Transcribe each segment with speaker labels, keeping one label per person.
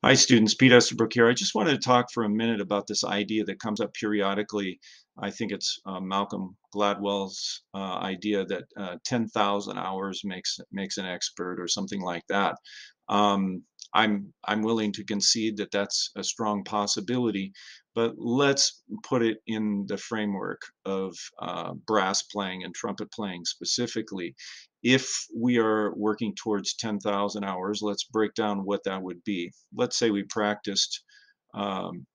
Speaker 1: Hi, students. Pete Estabrook here. I just wanted to talk for a minute about this idea that comes up periodically. I think it's Malcolm Gladwell's idea that 10,000 hours makes an expert, or something like that. Um, I'm willing to concede that that's a strong possibility, but let's put it in the framework of brass playing and trumpet playing specifically. If we are working towards 10,000 hours, let's break down what that would be. Let's say we practiced um,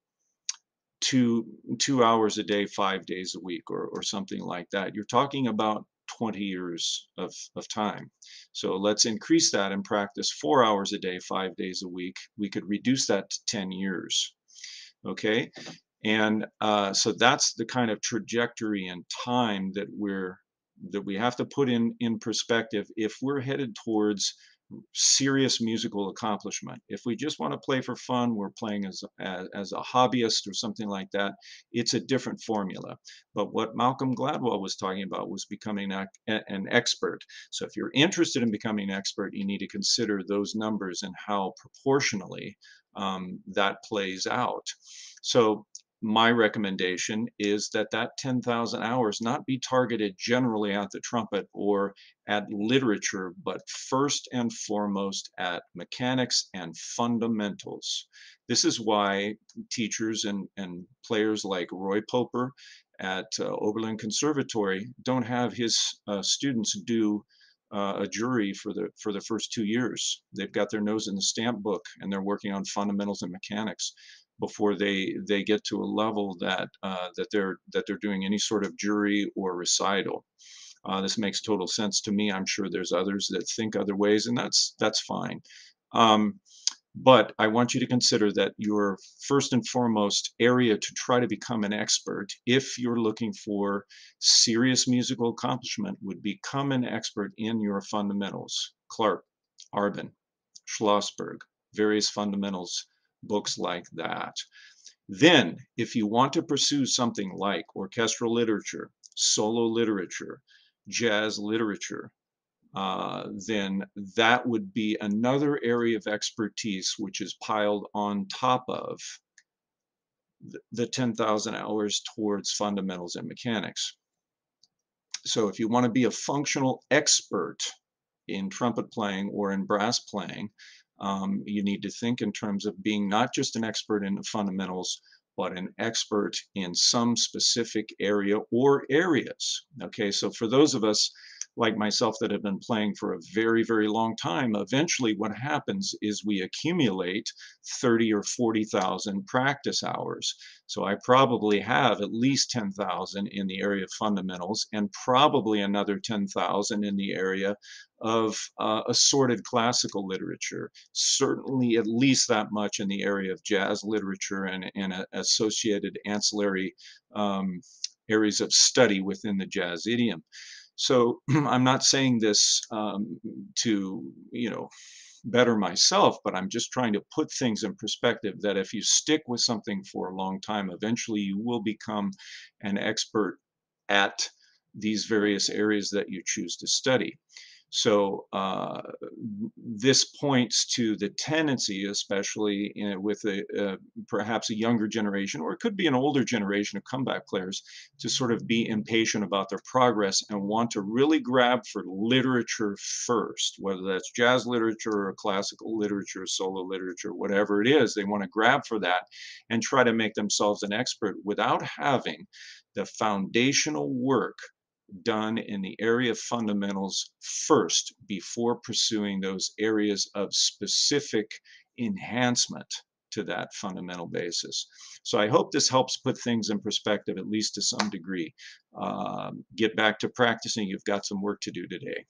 Speaker 1: two 2 hours a day, 5 days a week, or something like that. You're talking about 20 years of time. So let's increase that and practice 4 hours a day, 5 days a week. We could reduce that to 10 years. Okay. And so that's the kind of trajectory and time that we have to put in perspective if we're headed towards serious musical accomplishment. If we just want to play for fun, we're playing as a hobbyist or something like that, it's a different formula. But what Malcolm Gladwell was talking about was becoming an expert. So if you're interested in becoming an expert, you need to consider those numbers and how proportionally that plays out. So my recommendation is that that 10,000 hours not be targeted generally at the trumpet or at literature, but first and foremost at mechanics and fundamentals. This is why teachers and players like Roy Poper at Oberlin Conservatory don't have his students do a jury for the first 2 years. They've got their nose in the stamp book and they're working on fundamentals and mechanics before they get to a level that they're doing any sort of jury or recital. This makes total sense to me. I'm sure there's others that think other ways, and that's fine. Um, but I want you to consider that your first and foremost area to try to become an expert, if you're looking for serious musical accomplishment, would become an expert in your fundamentals. Clark, Arbin, Schlossberg, various fundamentals, books like that. Then, if you want to pursue something like orchestral literature, solo literature, jazz literature, then that would be another area of expertise which is piled on top of the 10,000 hours towards fundamentals and mechanics. So if you want to be a functional expert in trumpet playing or in brass playing, you need to think in terms of being not just an expert in the fundamentals, but an expert in some specific area or areas. Okay, so for those of us like myself that have been playing for a very, very long time, eventually what happens is we accumulate 30 or 40,000 practice hours. So I probably have at least 10,000 in the area of fundamentals and probably another 10,000 in the area of assorted classical literature, certainly at least that much in the area of jazz literature and associated ancillary areas of study within the jazz idiom. So I'm not saying this to, better myself, but I'm just trying to put things in perspective that if you stick with something for a long time, eventually you will become an expert at these various areas that you choose to study. So this points to the tendency, especially with perhaps a younger generation, or it could be an older generation of comeback players, to sort of be impatient about their progress and want to really grab for literature first, whether that's jazz literature or classical literature, solo literature, whatever it is. They want to grab for that and try to make themselves an expert without having the foundational work done in the area of fundamentals first before pursuing those areas of specific enhancement to that fundamental basis. So I hope this helps put things in perspective, at least to some degree. Get back to practicing. You've got some work to do today.